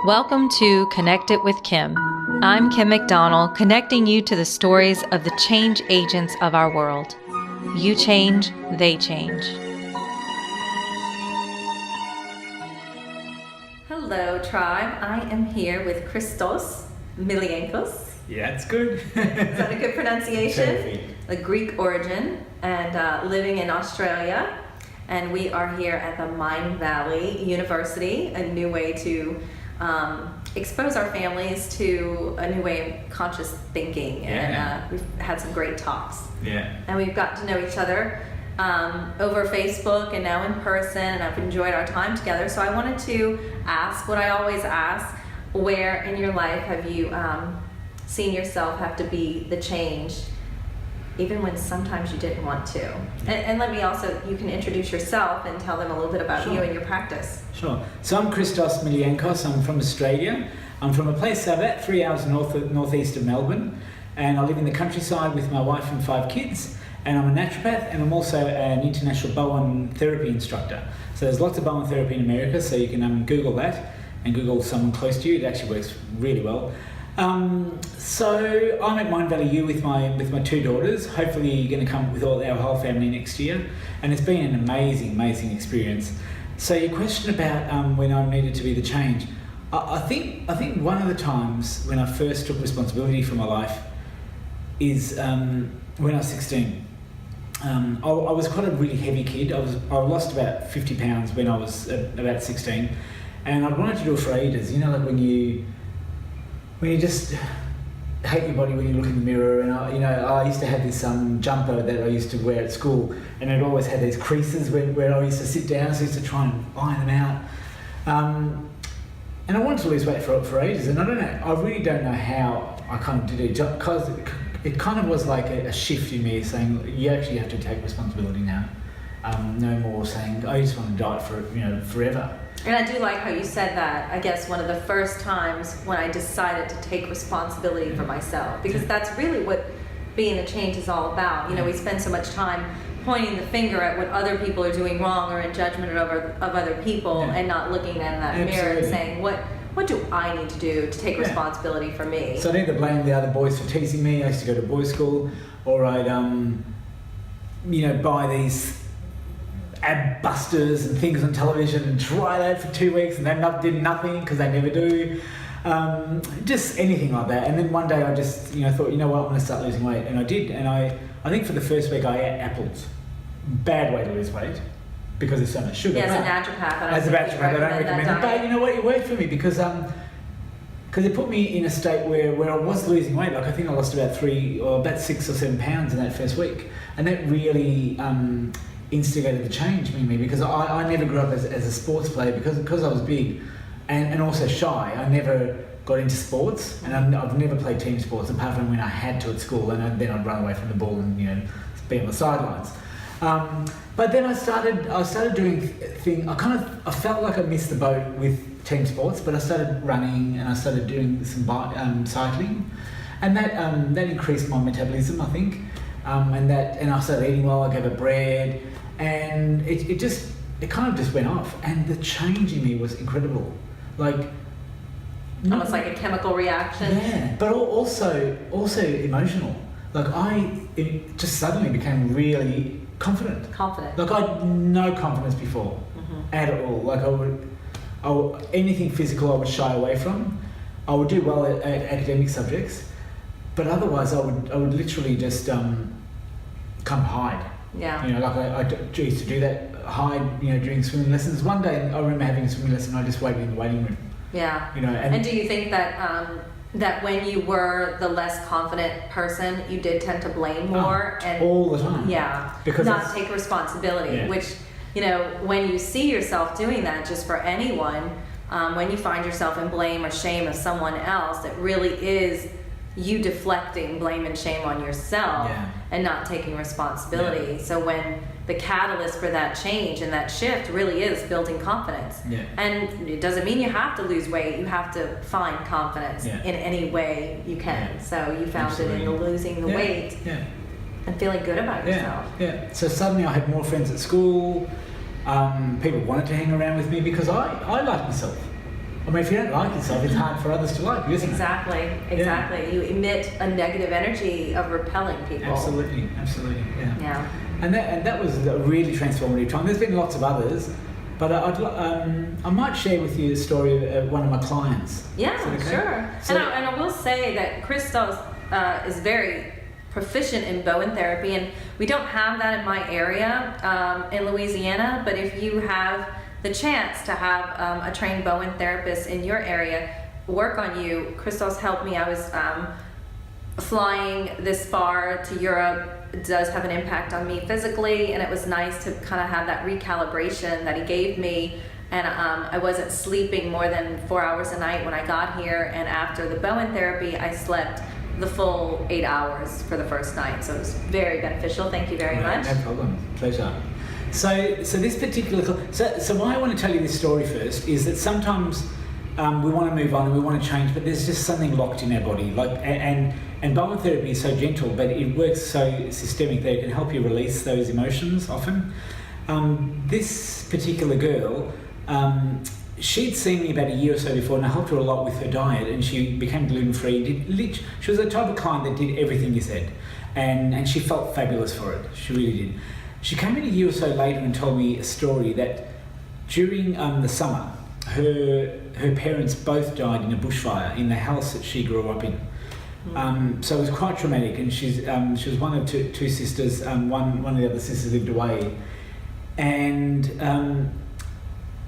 Welcome to Connect It with Kim. I'm Kim McDonald, connecting you to the stories of the change agents of our world. You change, they change. Hello, tribe. I am here with Christos Miliankos. Yeah, it's good. Is that a good pronunciation? Perfect. A Greek origin and living in Australia. And we are here at the Mind Valley University, a new way to expose our families to a new way of conscious thinking. Yeah. And we've had some great talks. Yeah. And we've got to know each other over Facebook and now in person, and I've enjoyed our time together. So I wanted to ask what I always ask: where in your life have you seen yourself have to be the change, even when sometimes you didn't want to? And let me also, you can introduce yourself and tell them a little bit about you and your practice. Sure. So I'm Christos Miliankos. I'm from Australia. I'm from a place about 3 hours northeast of Melbourne, and I live in the countryside with my wife and 5 kids. And I'm a naturopath, and I'm also an international Bowen Therapy instructor. So there's lots of Bowen Therapy in America, so you can Google that and Google someone close to you. It actually works really well. So I'm at Mind Valley U with my 2 daughters. Hopefully you're going to come with our whole family next year, and it's been an amazing experience. So your question about when I needed to be the change, I think one of the times when I first took responsibility for my life is when I was 16. I was quite a really heavy kid. I lost about 50 pounds when I was about 16, and I'd wanted to do it for ages. You know, like when you just hate your body when you look in the mirror. And I used to have this jumper that I used to wear at school, and it always had these creases where I used to sit down, so I used to try and iron them out. And I wanted to lose weight for ages, and I really don't know how I kind of did it, because it kind of was like a shift in me saying, you actually have to take responsibility now. No more saying, I just want to diet for forever. And I do like how you said that. I guess one of the first times when I decided to take responsibility for myself, because that's really what being a change is all about. We spend so much time pointing the finger at what other people are doing wrong or in judgment of other people, and not looking in that mirror and saying, what do I need to do to take responsibility for me? So I need to blame the other boys for teasing me. I used to go to boys' school, or I'd buy these ab busters and things on television and try that for 2 weeks, and they did nothing because they never do. Just anything like that. And then one day I just thought, you know what, I'm going to start losing weight, and I did. And I think for the first week I ate apples. Bad way to lose weight because there's so much sugar. Yeah, as a naturopath, I don't recommend it. But you know what, it worked for me because it put me in a state where I was losing weight. Like I think I lost about 6 or 7 pounds in that first week, and that really instigated the change in me, because I never grew up as a sports player because I was big and also shy. I never got into sports, and I've never played team sports apart from when I had to at school, and then I'd run away from the ball and be on the sidelines. But then I started doing things. I felt like I missed the boat with team sports, but I started running and I started doing some cycling, and that increased my metabolism, I think. And I started eating well. I gave up bread, and it kind of just went off. And the change in me was incredible, like almost like a chemical reaction. Yeah, but also emotional. Like it just suddenly became really confident. Like I had no confidence before, at all. Like anything physical I would shy away from. I would do well at academic subjects, but otherwise I would literally just come hide. Yeah. Like I used to do that, hide, during swimming lessons. One day I remember having a swimming lesson, I just waited in the waiting room. Yeah. And do you think that when you were the less confident person, you did tend to blame more and all the time? Yeah. Because not take responsibility, which when you see yourself doing that, just for anyone, when you find yourself in blame or shame of someone else, it really is you deflecting blame and shame on yourself and not taking responsibility. Yeah. So when the catalyst for that change and that shift really is building confidence. Yeah. And it doesn't mean you have to lose weight. You have to find confidence in any way you can. Yeah. So you found it in the losing the weight and feeling good about yourself. Yeah. So suddenly I had more friends at school. People wanted to hang around with me because I liked myself. I mean, if you don't like yourself, it's hard for others to like you, isn't Exactly. Yeah. You emit a negative energy of repelling it? people. Absolutely, yeah. Yeah. And that was a really transformative time. There's been lots of others, but I might share with you a story of one of my clients. Yeah, Is that okay? sure. So- And I will say that Christos is very proficient in Bowen Therapy, and we don't have that in my area in Louisiana, but if you have the chance to have a trained Bowen therapist in your area work on you, Christos helped me. I was flying this far to Europe. It does have an impact on me physically, and it was nice to kind of have that recalibration that he gave me. And I wasn't sleeping more than 4 hours a night when I got here, and after the Bowen therapy I slept the full 8 hours for the first night, so it was very beneficial. Thank you very much. No problem, pleasure. So this particular, so why I want to tell you this story first is that sometimes we want to move on and we want to change, but there's just something locked in our body. And Bowen therapy is so gentle, but it works so systemic that it can help you release those emotions often. This particular girl, she'd seen me about a year or so before, and I helped her a lot with her diet, and she became gluten-free. She was the type of client that did everything you said, and she felt fabulous for it. She really did. She came in a year or so later and told me a story that during the summer, her parents both died in a bushfire in the house that she grew up in. So it was quite traumatic, and she was one of two sisters. One of the other sisters lived away, and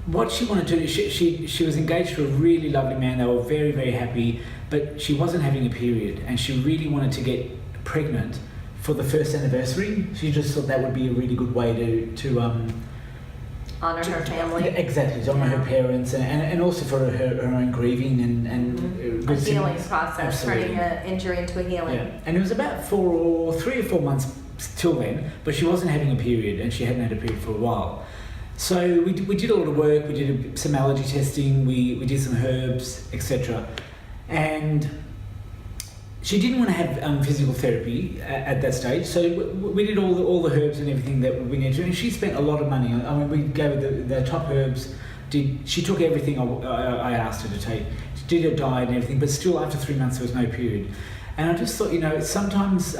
what she wanted to do, she was engaged to a really lovely man. They were very, very happy, but she wasn't having a period, and she really wanted to get pregnant for the first anniversary. She just thought that would be a really good way to Honor her family. Exactly, to honour her parents, and also for her own grieving and a healing process, Absolutely. turning an injury into a healing. Yeah. And it was about 3 or 4 months till then, but she wasn't having a period, and she hadn't had a period for a while. So we did a lot of work. We did some allergy testing. We did some herbs, etc. And she didn't want to have physical therapy at that stage, so we did all the herbs and everything that we needed to. And she spent a lot of money. I mean, we gave her the top herbs. She took everything I asked her to take. She did her diet and everything, but still after 3 months there was no period. And I just thought, sometimes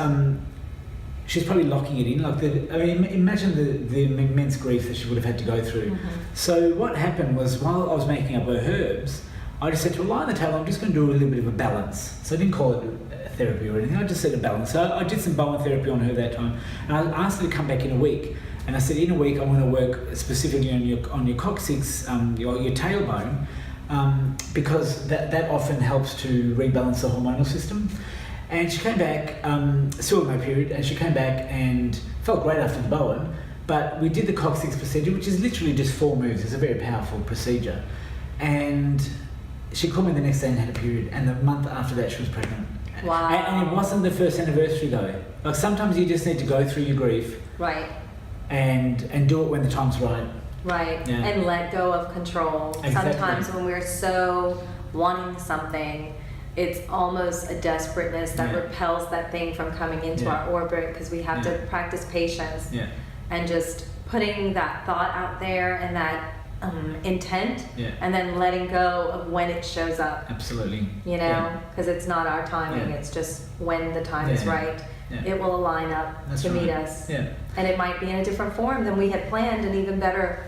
she's probably locking it in. Imagine the immense grief that she would have had to go through. Mm-hmm. So what happened was, while I was making up her herbs, I just said to her, lie on the table, I'm just going to do a little bit of a balance. So I didn't call it therapy or anything, I just said a balance. So I did some Bowen therapy on her that time, and I asked her to come back in a week. And I said, in a week, I want to work specifically on your coccyx, your tailbone, because that often helps to rebalance the hormonal system. And she came back, still with no period, and she came back and felt great after the Bowen. But we did the coccyx procedure, which is literally just 4 moves. It's a very powerful procedure. And she called me the next day and had a period, and the month after that she was pregnant. Wow. And it wasn't the first anniversary though. Like, sometimes you just need to go through your grief. Right. And do it when the time's right. Right. Yeah. And let go of control. Exactly. Sometimes when we're so wanting something, it's almost a desperateness that repels that thing from coming into our orbit, because we have to practice patience and just putting that thought out there and that intent, and then letting go of when it shows up. Absolutely. Because it's not our timing, it's just when the time is right. It will align up to meet us. And it might be in a different form than we had planned, an even better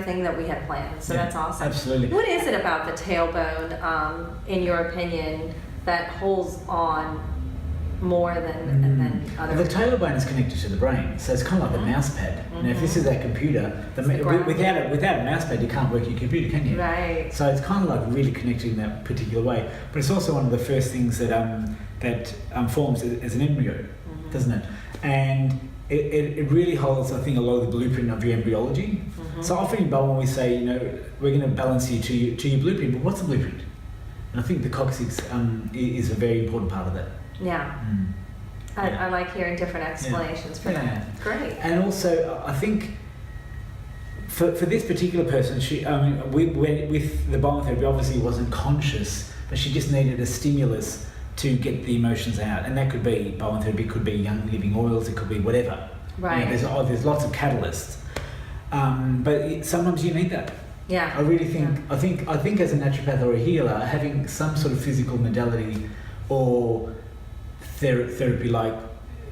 thing that we had planned. So that's awesome. Absolutely. What is it about the tailbone, in your opinion, that holds on more than other? The tailbone is connected to the brain, so it's kind of like the mouse pad. Now, if this is that computer, without a mouse pad, you can't work your computer, can you? Right. So it's kind of like really connected in that particular way. But it's also one of the first things that forms as an embryo, doesn't it? And it really holds, I think, a lot of the blueprint of your embryology. So often in Bowen we say, we're going to balance you to your blueprint, but what's the blueprint? And I think the coccyx is a very important part of that. Yeah. I like hearing different explanations for that. Great. And also, I think for this particular person, with the Bowen therapy, obviously wasn't conscious, but she just needed a stimulus to get the emotions out. And that could be Bowen therapy, could be young living oils, it could be whatever. Right. There's lots of catalysts. But sometimes you need that. Yeah. I really think, I think as a naturopath or a healer, having some sort of physical modality or therapy like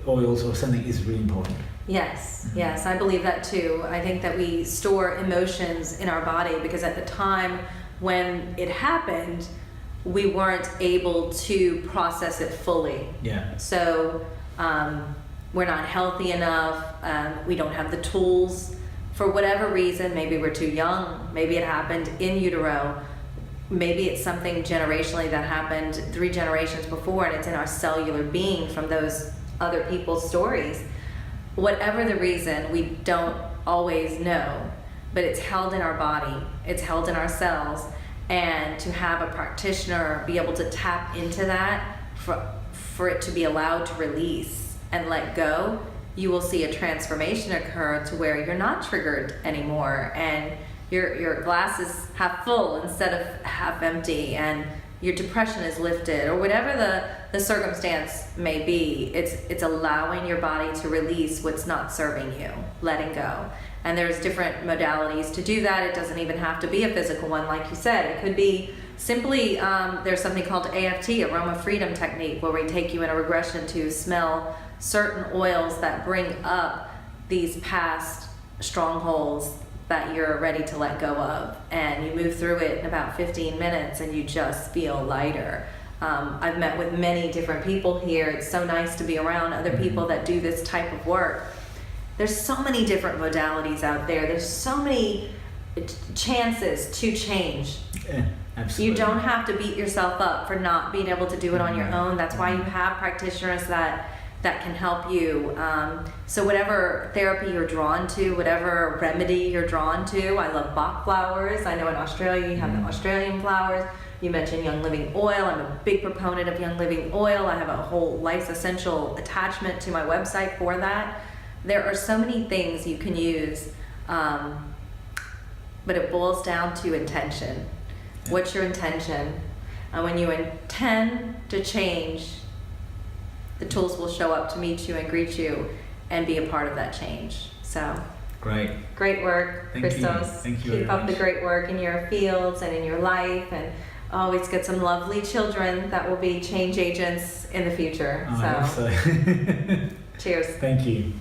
oils or something is really important. Yes, yes, I believe that too. I think that we store emotions in our body because at the time when it happened, we weren't able to process it fully. Yeah. So we're not healthy enough. We don't have the tools for whatever reason. Maybe we're too young. Maybe it happened in utero. Maybe it's something generationally that happened 3 generations before, and it's in our cellular being from those other people's stories. Whatever the reason, we don't always know, but it's held in our body, it's held in our cells, and to have a practitioner be able to tap into that for it to be allowed to release and let go, you will see a transformation occur to where you're not triggered anymore, and your glass is half full instead of half empty, and your depression is lifted, or whatever the circumstance may be. It's allowing your body to release what's not serving you, letting go. And there's different modalities to do that. It doesn't even have to be a physical one, like you said. It could be simply, there's something called AFT, Aroma Freedom Technique, where we take you in a regression to smell certain oils that bring up these past strongholds that you're ready to let go of, and you move through it in about 15 minutes and you just feel lighter. I've met with many different people here. It's so nice to be around other people that do this type of work. There's so many different modalities out there. There's so many chances to change. Yeah, absolutely. You don't have to beat yourself up for not being able to do it on your own. That's why you have practitioners that can help you. So whatever therapy you're drawn to, whatever remedy you're drawn to. I love Bach flowers. I know in Australia you have the Australian flowers. You mentioned Young Living Oil. I'm a big proponent of Young Living Oil. I have a whole Life's Essential attachment to my website for that. There are so many things you can use, but it boils down to intention. What's your intention? And when you intend to change, the tools will show up to meet you and greet you and be a part of that change. So great work, Thank Christos. you. Thank you Keep very up the much. great work in your fields and in your life, and always get some lovely children that will be change agents in the future. I hope so. Cheers. Thank you.